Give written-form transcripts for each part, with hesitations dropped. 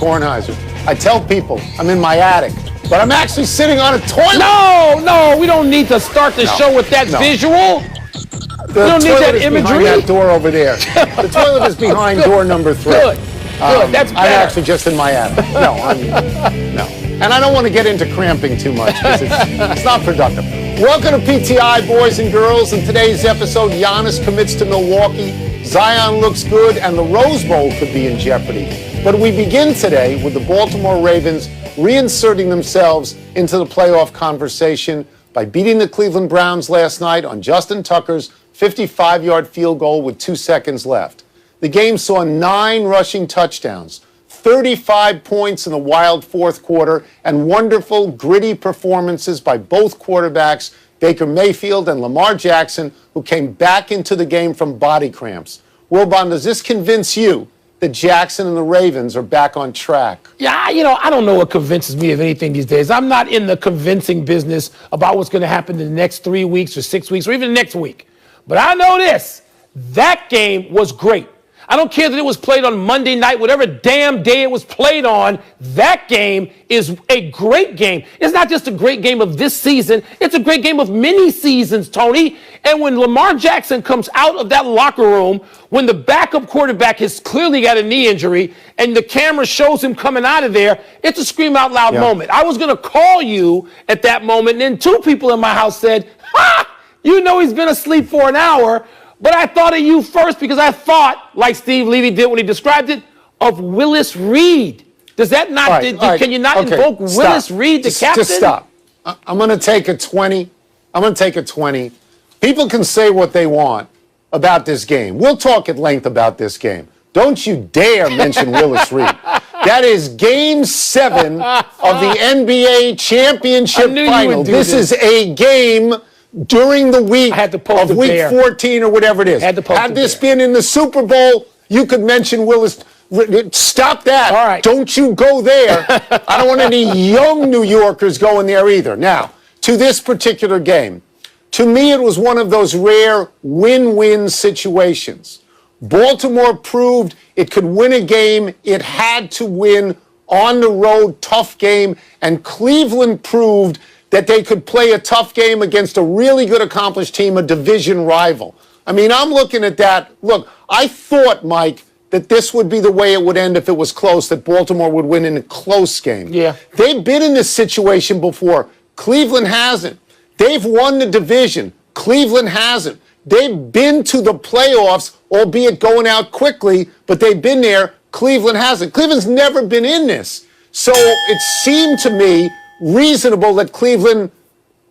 Kornheiser. I tell people I'm in my attic, but I'm actually sitting on a toilet. No, we don't need to start the show with that visual. We don't need that imagery. Behind that door over there. The toilet is behind door number 3. Good. That's better. I'm actually just in my attic. No. And I don't want to get into cramping too much because it's not productive. Welcome to PTI, boys and girls. In today's episode, Giannis commits to Milwaukee, Zion looks good, and the Rose Bowl could be in jeopardy. But we begin today with the Baltimore Ravens reinserting themselves into the playoff conversation by beating the Cleveland Browns last night on Justin Tucker's 55-yard field goal with 2 seconds left. The game saw 9 rushing touchdowns, 35 points in the wild fourth quarter, and wonderful, gritty performances by both quarterbacks, Baker Mayfield and Lamar Jackson, who came back into the game from body cramps. Wilbon, does this convince you that Jackson and the Ravens are back on track? Yeah, I don't know what convinces me of anything these days. I'm not in the convincing business about what's going to happen in the next 3 weeks or 6 weeks or even next week. But I know this. That game was great. I don't care that it was played on Monday night, whatever damn day it was played on. That game is a great game. It's not just a great game of this season. It's a great game of many seasons, Tony. And when Lamar Jackson comes out of that locker room, when the backup quarterback has clearly got a knee injury and the camera shows him coming out of there, it's a scream out loud moment. I was going to call you at that moment, and then 2 people in my house said, you know he's been asleep for an hour. But I thought of you first because I thought, like Steve Levy did when he described it, of Willis Reed. Does that not, can you not invoke Willis Reed, the captain? Just stop. I'm going to take a 20. People can say what they want about this game. We'll talk at length about this game. Don't you dare mention Willis Reed. That is Game 7 of the NBA Championship Final. This is a game during the week of week 14 or whatever it is. Had this been in the Super Bowl, you could mention Willis. Stop that. All right. Don't you go there. I don't want any young New Yorkers going there either. Now, to this particular game, to me it was one of those rare win-win situations. Baltimore proved it could win a game it had to win on the road, tough game, and Cleveland proved that they could play a tough game against a really good, accomplished team, a division rival. I mean, I'm looking at that. Look, I thought, Mike, that this would be the way it would end if it was close, that Baltimore would win in a close game. Yeah. They've been in this situation before. Cleveland hasn't. They've won the division. Cleveland hasn't. They've been to the playoffs, albeit going out quickly, but they've been there. Cleveland hasn't. Cleveland's never been in this. So it seemed to me reasonable that Cleveland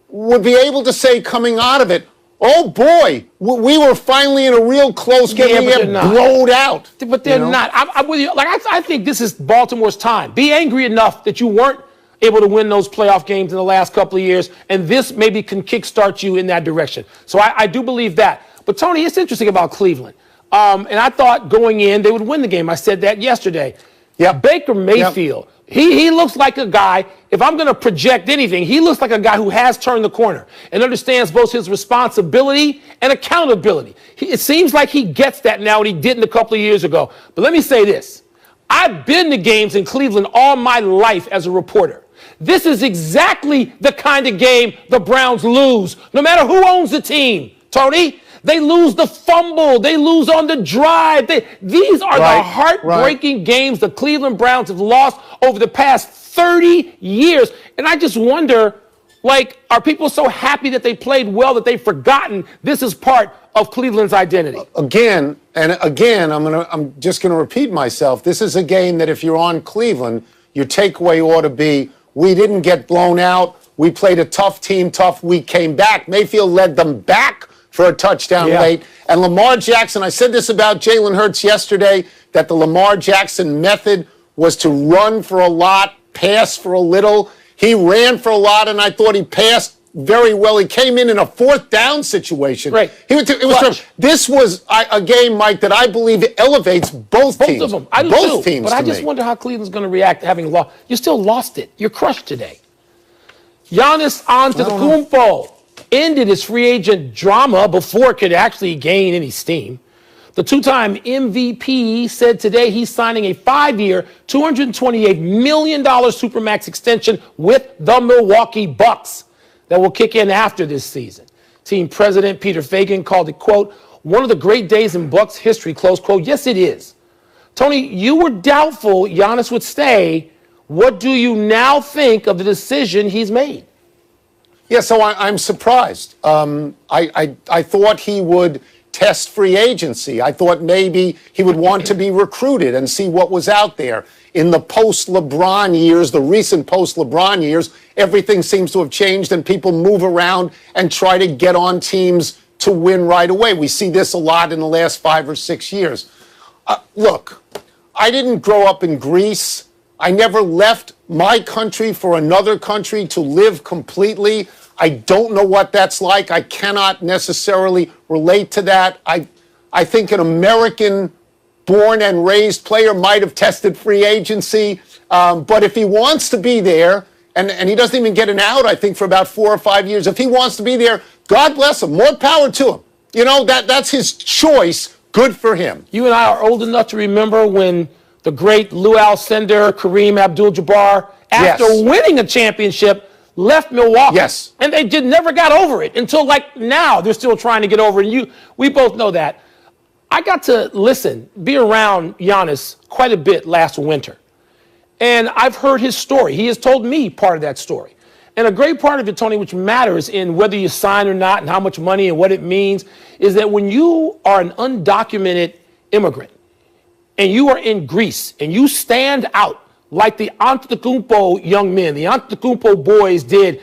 would be able to say coming out of it, oh boy, we were finally in a real close game. Yeah, we get blowed out. But they're not. I'm with you. I think this is Baltimore's time. Be angry enough that you weren't able to win those playoff games in the last couple of years, and this maybe can kickstart you in that direction. So I do believe that. But Tony, it's interesting about Cleveland. And I thought going in they would win the game. I said that yesterday. Yeah, Baker Mayfield. Yep. He looks like a guy, if I'm going to project anything, he looks like a guy who has turned the corner and understands both his responsibility and accountability. It seems like he gets that now, and he didn't a couple of years ago. But let me say this. I've been to games in Cleveland all my life as a reporter. This is exactly the kind of game the Browns lose, no matter who owns the team, Tony. They lose the fumble. They lose on the drive. These are the heartbreaking games the Cleveland Browns have lost over the past 30 years. And I just wonder, are people so happy that they played well that they've forgotten this is part of Cleveland's identity? Again, I'm just going to repeat myself. This is a game that if you're on Cleveland, your takeaway ought to be, we didn't get blown out. We played a tough team, tough. We came back. Mayfield led them back for a touchdown late. And Lamar Jackson, I said this about Jalen Hurts yesterday, that the Lamar Jackson method was to run for a lot, pass for a little. He ran for a lot, and I thought he passed very well. He came in a 4th down situation. Right. This was a game, Mike, that I believe elevates both teams. Both of them. I do both too. teams. But I just wonder how Cleveland's going to react to having lost. You still lost it. You're crushed today. Giannis Antetokounmpo ended his free agent drama before it could actually gain any steam. The two-time MVP said today he's signing a 5-year, $228 million Supermax extension with the Milwaukee Bucks that will kick in after this season. Team president Peter Feigin called it, quote, one of the great days in Bucks history, close quote. Yes, it is. Tony, you were doubtful Giannis would stay. What do you now think of the decision he's made? Yeah, so I'm surprised. I thought he would test free agency. I thought maybe he would want to be recruited and see what was out there. In the post-LeBron years, the recent post-LeBron years, everything seems to have changed and people move around and try to get on teams to win right away. We see this a lot in the last 5 or 6 years. Look, I didn't grow up in Greece. I never left my country for another country to live completely. I don't know what that's like. I cannot necessarily relate to that. I think an American born and raised player might have tested free agency. But if he wants to be there, and he doesn't even get an out, I think, for about 4 or 5 years, if he wants to be there, God bless him. More power to him. You know, that's his choice. Good for him. You and I are old enough to remember when the great Lou Alcindor, Kareem Abdul-Jabbar, after winning a championship, left Milwaukee. Yes. And they just never got over it until like now they're still trying to get over it. We both know that. I got to be around Giannis quite a bit last winter. And I've heard his story. He has told me part of that story. And a great part of it, Tony, which matters in whether you sign or not and how much money and what it means, is that when you are an undocumented immigrant and you are in Greece and you stand out like the Antetokounmpo young men, the Antetokounmpo boys did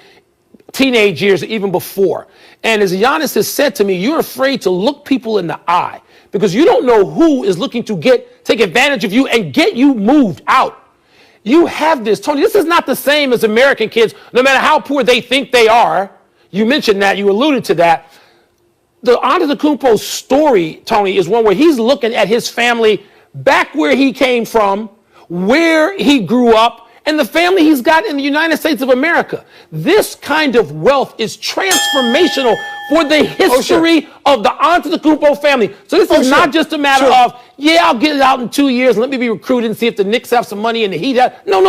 teenage years, even before. And as Giannis has said to me, you're afraid to look people in the eye because you don't know who is looking to take advantage of you and get you moved out. You have this, Tony, this is not the same as American kids, no matter how poor they think they are. You mentioned that, you alluded to that. The Antetokounmpo story, Tony, is one where he's looking at his family back where he came from, where he grew up, and the family he's got in the United States of America. This kind of wealth is transformational for the history of the Antetokounmpo family. So this is not just a matter of, I'll get it out in 2 years, let me be recruited and see if the Knicks have some money and the Heat have. No.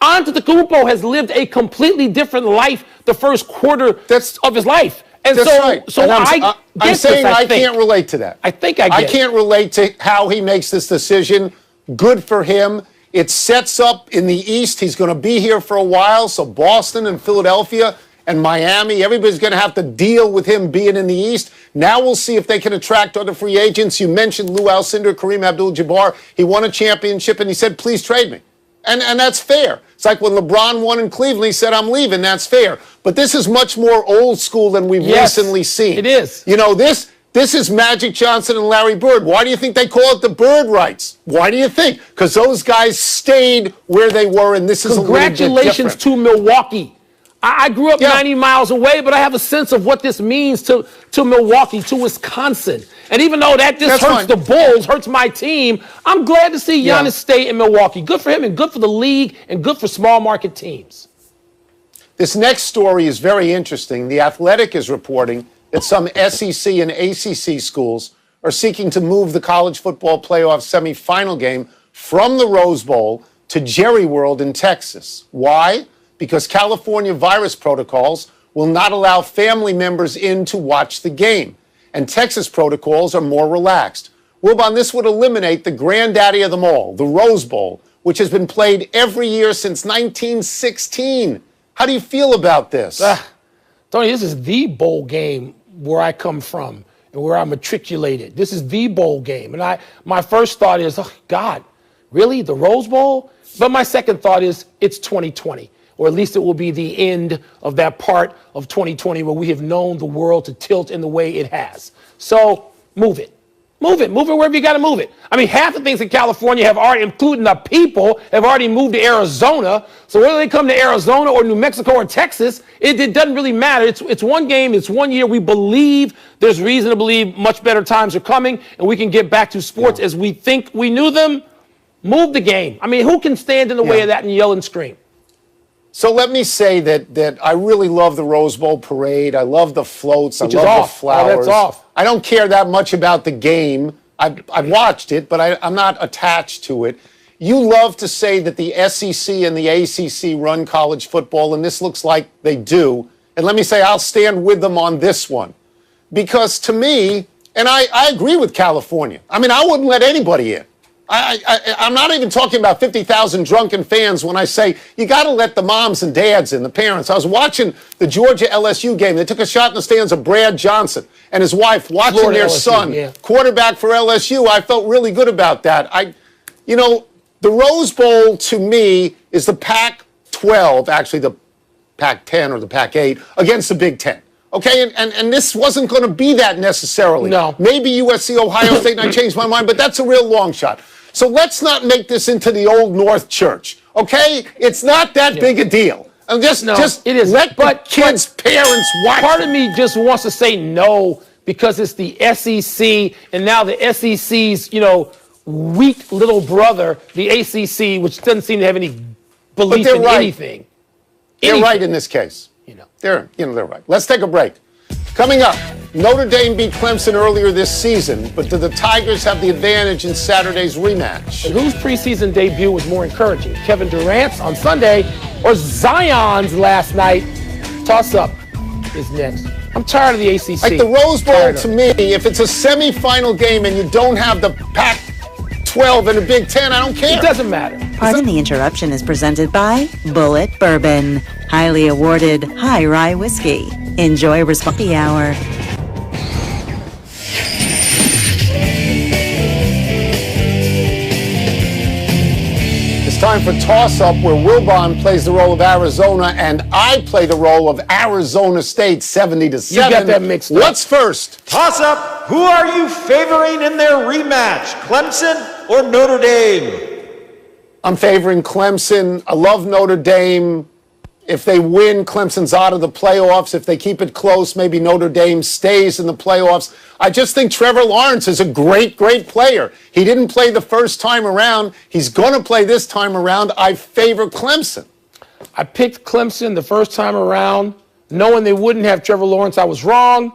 Antetokounmpo has lived a completely different life the first quarter of his life. And I'm saying I can't relate to that. I think I get I can't relate to how he makes this decision. Good for him. It sets up in the East. He's going to be here for a while. So Boston and Philadelphia and Miami, everybody's going to have to deal with him being in the East. Now we'll see if they can attract other free agents. You mentioned Lou Alcindor, Kareem Abdul-Jabbar. He won a championship and he said, please trade me. And that's fair. It's like when LeBron won in Cleveland, he said, I'm leaving. That's fair. But this is much more old school than we've recently seen. It is. You know, this is Magic Johnson and Larry Bird. Why do you think they call it the Bird rights? Why do you think? Because those guys stayed where they were, and this is a little bit different. Congratulations to Milwaukee. I grew up 90 miles away, but I have a sense of what this means to Milwaukee, to Wisconsin. And even though that just hurts the Bulls, hurts my team, I'm glad to see Giannis stay in Milwaukee. Good for him and good for the league and good for small market teams. This next story is very interesting. The Athletic is reporting that some SEC and ACC schools are seeking to move the college football playoff semifinal game from the Rose Bowl to Jerry World in Texas. Why? Because California virus protocols will not allow family members in to watch the game. And Texas protocols are more relaxed. Wilbon, this would eliminate the granddaddy of them all, the Rose Bowl, which has been played every year since 1916. How do you feel about this? Tony, this is the bowl game where I come from and where I'm matriculated. This is the bowl game. And my first thought is, oh, God, really? The Rose Bowl? But my second thought is, it's 2020. Or at least it will be the end of that part of 2020 where we have known the world to tilt in the way it has. So move it. Move it wherever you got to move it. I mean, half the things in California have already, including the people, have already moved to Arizona. So whether they come to Arizona or New Mexico or Texas, it doesn't really matter. It's one game. It's 1 year. We believe there's reason to believe much better times are coming and we can get back to sports as we think we knew them. Move the game. I mean, who can stand in the way of that and yell and scream? So let me say that I really love the Rose Bowl parade. I love the floats. I love the flowers. Oh, that's off. I don't care that much about the game. I've watched it, but I'm not attached to it. You love to say that the SEC and the ACC run college football, and this looks like they do. And let me say, I'll stand with them on this one. Because to me, and I agree with California. I mean, I wouldn't let anybody in. I'm not even talking about 50,000 drunken fans when I say you got to let the moms and dads in, the parents. I was watching the Georgia LSU game. They took a shot in the stands of Brad Johnson and his wife watching Florida their LSU, son, yeah. quarterback for LSU. I felt really good about that. The Rose Bowl to me is the Pac-12, actually the Pac-10 or the Pac-8 against the Big Ten. Okay, and this wasn't going to be that necessarily. No. Maybe USC, Ohio State, and I changed my mind, but that's a real long shot. So let's not make this into the Old North Church, okay? It's not that big a deal. And just it is. let the kids' parents watch. Part of me just wants to say no because it's the SEC, and now the SEC's, weak little brother, the ACC, which doesn't seem to have any belief in anything. They're right in this case. They're right. Let's take a break. Coming up, Notre Dame beat Clemson earlier this season, but do the Tigers have the advantage in Saturday's rematch? And whose preseason debut was more encouraging? Kevin Durant's on Sunday or Zion's last night? Toss up is next. I'm tired of the ACC. Like the Rose Bowl, to me, if it's a semifinal game and you don't have the Pac-12 and the Big Ten, I don't care. It doesn't matter. Pardon the Interruption is presented by Bullet Bourbon, highly awarded high rye whiskey. Enjoy Responsibly Hour. It's time for Toss Up, where Wilbon plays the role of Arizona and I play the role of Arizona State, 70-7. You got that mixed up. What's first? Toss up. Who are you favoring in their rematch, Clemson or Notre Dame? I'm favoring Clemson. I love Notre Dame. If they win, Clemson's out of the playoffs. If they keep it close, maybe Notre Dame stays in the playoffs. I just think Trevor Lawrence is a great, great player. He didn't play the first time around. He's going to play this time around. I favor Clemson. I picked Clemson the first time around, knowing they wouldn't have Trevor Lawrence. I was wrong.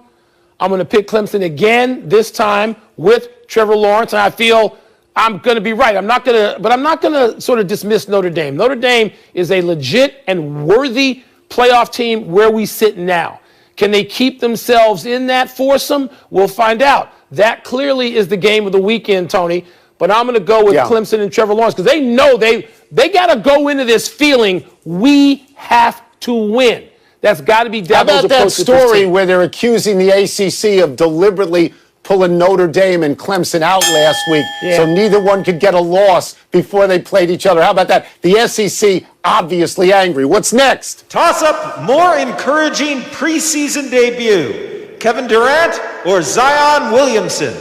I'm going to pick Clemson again, this time with Trevor Lawrence, and I feel I'm going to be right. I'm not going to sort of dismiss Notre Dame. Notre Dame is a legit and worthy playoff team where we sit now. Can they keep themselves in that foursome? We'll find out. That clearly is the game of the weekend, Tony. But I'm going to go with Clemson and Trevor Lawrence because they know they got to go into this feeling we have to win. That's got to be Dabo's How about that story where they're accusing the ACC of deliberately pulling Notre Dame and Clemson out last week so neither one could get a loss before they played each other? How about that? The SEC obviously angry. What's next? Toss up. More encouraging preseason debut, Kevin Durant or Zion Williamson?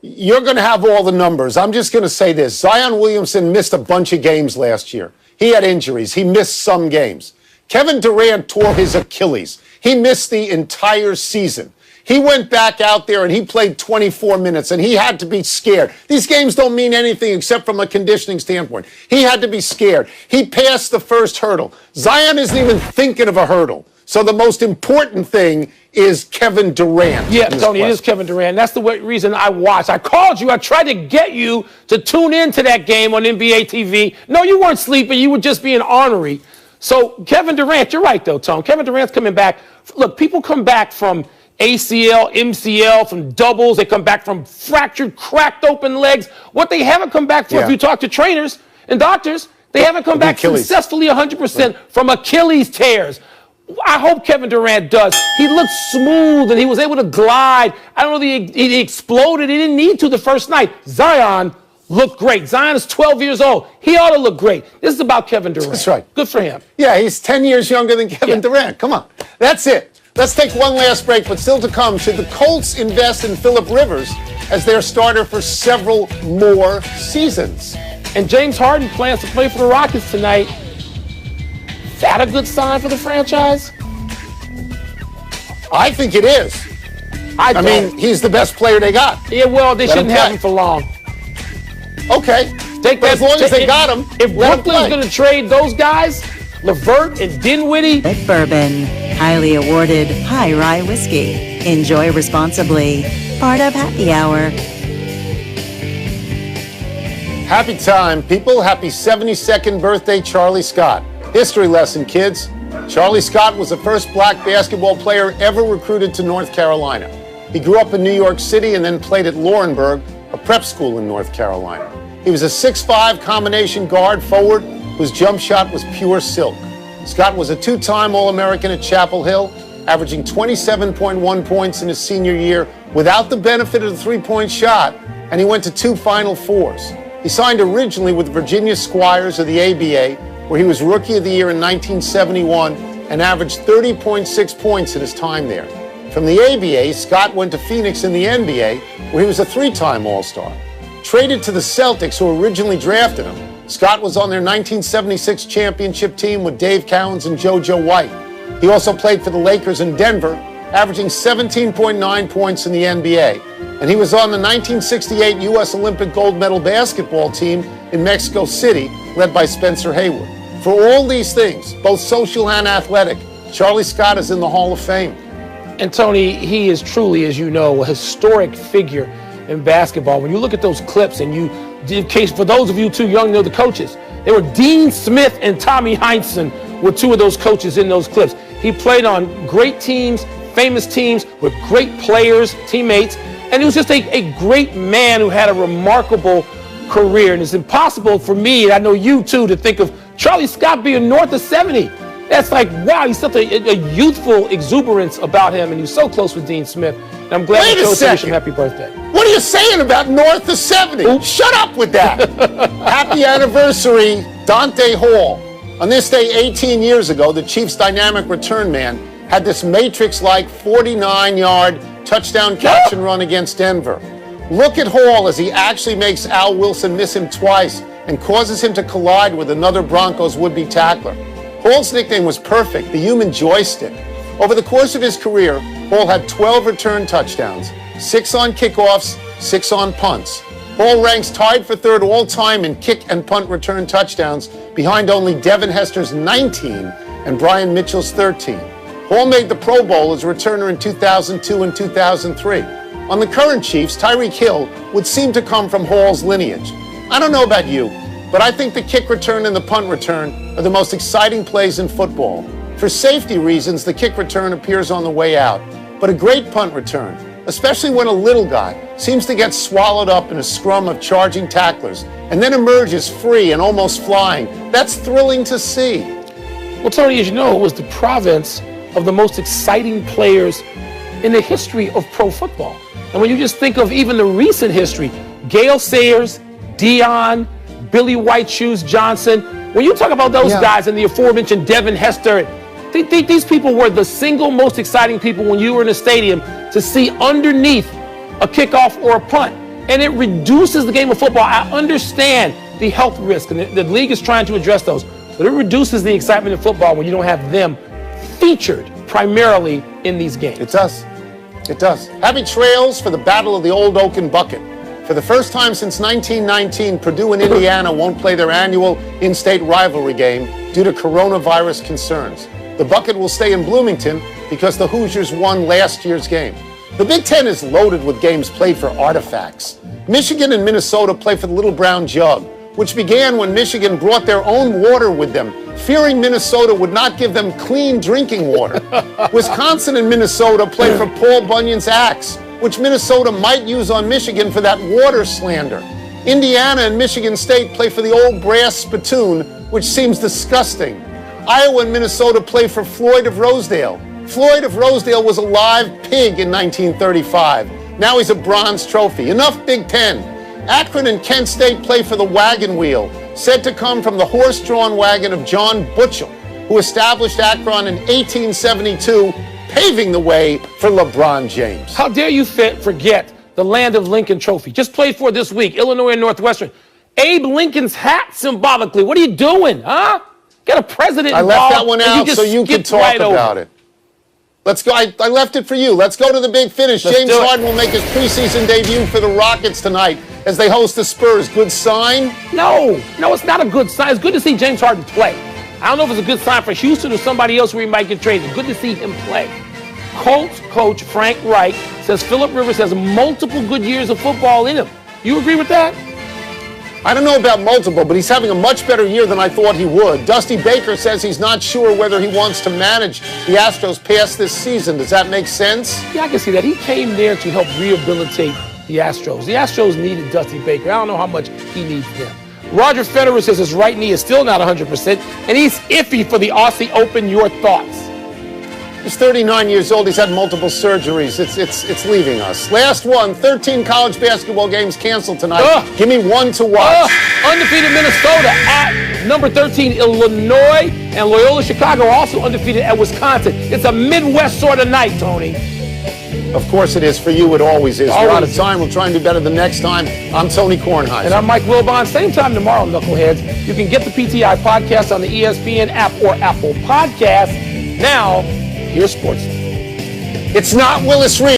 You're going to have all the numbers. I'm just going to say this. Zion Williamson missed a bunch of games last year. He had injuries. He missed some games. Kevin Durant tore his Achilles. He missed the entire season. He went back out there and he played 24 minutes and he had to be scared. These games don't mean anything except from a conditioning standpoint. He had to be scared. He passed the first hurdle. Zion isn't even thinking of a hurdle. So the most important thing is Kevin Durant. Yeah, Tony, it is Kevin Durant. That's the reason I watched. I called you. I tried to get you to tune into that game on NBA TV. No, you weren't sleeping. You were just being ornery. So Kevin Durant, you're right, though, Tone. Kevin Durant's coming back. Look, people come back from ACL, MCL, from doubles. They come back from fractured, cracked open legs. What they haven't come back for, if you talk to trainers and doctors, they haven't come back successfully 100% from Achilles tears. I hope Kevin Durant does. He looked smooth and he was able to glide. I don't know if he exploded. He didn't need to the first night. Zion looked great. Zion is 12 years old. He ought to look great. This is about Kevin Durant. That's right. Good for him. Yeah, he's 10 years younger than Kevin Durant. Come on. That's it. Let's take one last break, but still to come, should the Colts invest in Phillip Rivers as their starter for several more seasons? And James Harden plans to play for the Rockets tonight. That a good sign for the franchise? I think it is. I mean, he's the best player they got. Yeah, well, they shouldn't have him for long. Okay. As long as they got him. If Brooklyn's going to trade those guys, Levert and Dinwiddie. Bullet Bourbon, highly awarded high rye whiskey. Enjoy responsibly. Part of Happy Hour. Happy time, people. Happy 72nd birthday, Charlie Scott. History lesson, kids. Charlie Scott was the first black basketball player ever recruited to North Carolina. He grew up in New York City and then played at Laurinburg, a prep school in North Carolina. He was a 6'5" combination guard forward whose jump shot was pure silk. Scott was a two-time All-American at Chapel Hill, averaging 27.1 points in his senior year without the benefit of the three-point shot, and he went to 2 Final Fours. He signed originally with Virginia Squires of the ABA, where he was Rookie of the Year in 1971 and averaged 30.6 points in his time there. From the ABA, Scott went to Phoenix in the NBA, where he was a 3-time All-Star. Traded to the Celtics, who originally drafted him, Scott was on their 1976 championship team with Dave Cowens and JoJo White. He also played for the Lakers in Denver, averaging 17.9 points in the NBA. And he was on the 1968 U.S. Olympic gold medal basketball team in Mexico City, led by Spencer Hayward. For all these things, both social and athletic, Charlie Scott is in the Hall of Fame. And Tony, he is truly, as you know, a historic figure in basketball. When you look at those clips, and in case for those of you too young to know the coaches, they were Dean Smith and Tommy Heinsohn were two of those coaches in those clips. He played on great teams, famous teams with great players, teammates, and he was just a great man who had a remarkable career. And it's impossible for me, and I know you too, to think of Charlie Scott being north of 70. That's like, wow, he's such a youthful exuberance about him, and he was so close with Dean Smith. And I'm glad you chose to wish him happy birthday. What are you saying about north of 70? Oops. Shut up with that. Happy anniversary, Dante Hall. On this day 18 years ago, the Chiefs' dynamic return man had this Matrix-like 49-yard touchdown catch and run against Denver. Look at Hall as he actually makes Al Wilson miss him twice and causes him to collide with another Broncos would-be tackler. Hall's nickname was Perfect, the human joystick. Over the course of his career, Hall had 12 return touchdowns, 6 on kickoffs, 6 on punts. Hall ranks tied for third all-time in kick and punt return touchdowns, behind only Devin Hester's 19 and Brian Mitchell's 13. Hall made the Pro Bowl as a returner in 2002 and 2003. On the current Chiefs, Tyreek Hill would seem to come from Hall's lineage. I don't know about you, but I think the kick return and the punt return are the most exciting plays in football. For safety reasons, the kick return appears on the way out, but a great punt return, especially when a little guy seems to get swallowed up in a scrum of charging tacklers and then emerges free and almost flying. That's thrilling to see. Well, Tony, as you know, it was the province of the most exciting players in the history of pro football. And when you just think of even the recent history, Gale Sayers, Dion, Billy White Shoes Johnson, when you talk about those guys and the aforementioned Devin Hester, these people were the single most exciting people when you were in a stadium to see underneath a kickoff or a punt. And it reduces the game of football. I understand the health risk, and the league is trying to address those, but it reduces the excitement in football when you don't have them featured primarily in these games. It does. It does. Happy trails for the Battle of the Old Oaken Bucket. For the first time since 1919, Purdue and Indiana won't play their annual in-state rivalry game due to coronavirus concerns. The Bucket will stay in Bloomington because the Hoosiers won last year's game. The Big Ten is loaded with games played for artifacts. Michigan and Minnesota play for the Little Brown Jug, which began when Michigan brought their own water with them, fearing Minnesota would not give them clean drinking water. Wisconsin and Minnesota play for Paul Bunyan's axe, which Minnesota might use on Michigan for that water slander. Indiana and Michigan State play for the old brass spittoon, which seems disgusting. Iowa and Minnesota play for Floyd of Rosedale. Floyd of Rosedale was a live pig in 1935. Now he's a bronze trophy. Enough Big Ten. Akron and Kent State play for the wagon wheel, said to come from the horse-drawn wagon of John Butchell, who established Akron in 1872, paving the way for LeBron James. How dare you forget the Land of Lincoln Trophy? Just played for this week, Illinois and Northwestern. Abe Lincoln's hat symbolically. What are you doing, huh? Got a president involved. I left that one out so you can talk about it. Let's go. I left it for you. Let's go to the big finish. James Harden will make his preseason debut for the Rockets tonight as they host the Spurs. Good sign? No, it's not a good sign. It's good to see James Harden play. I don't know if it's a good sign for Houston or somebody else where he might get traded. Good to see him play. Colts coach Frank Reich says Phillip Rivers has multiple good years of football in him. You agree with that? I don't know about multiple, but he's having a much better year than I thought he would. Dusty Baker says he's not sure whether he wants to manage the Astros past this season. Does that make sense? Yeah, I can see that. He came there to help rehabilitate the Astros. The Astros needed Dusty Baker. I don't know how much he needs them. Roger Federer says his right knee is still not 100%, and he's iffy for the Aussie Open. Your thoughts? He's 39 years old. He's had multiple surgeries. It's leaving us. Last one, 13 college basketball games canceled tonight. Give me one to watch. Undefeated Minnesota at number 13 Illinois, and Loyola Chicago also undefeated at Wisconsin. It's a Midwest sort of night, Tony. Of course it is. For you, it always is. Always. We're out of time. We'll try and do better the next time. I'm Tony Kornheiser. And I'm Mike Wilbon. Same time tomorrow, Knuckleheads. You can get the PTI podcast on the ESPN app or Apple Podcast. Now, here's sports. It's not Willis Reed.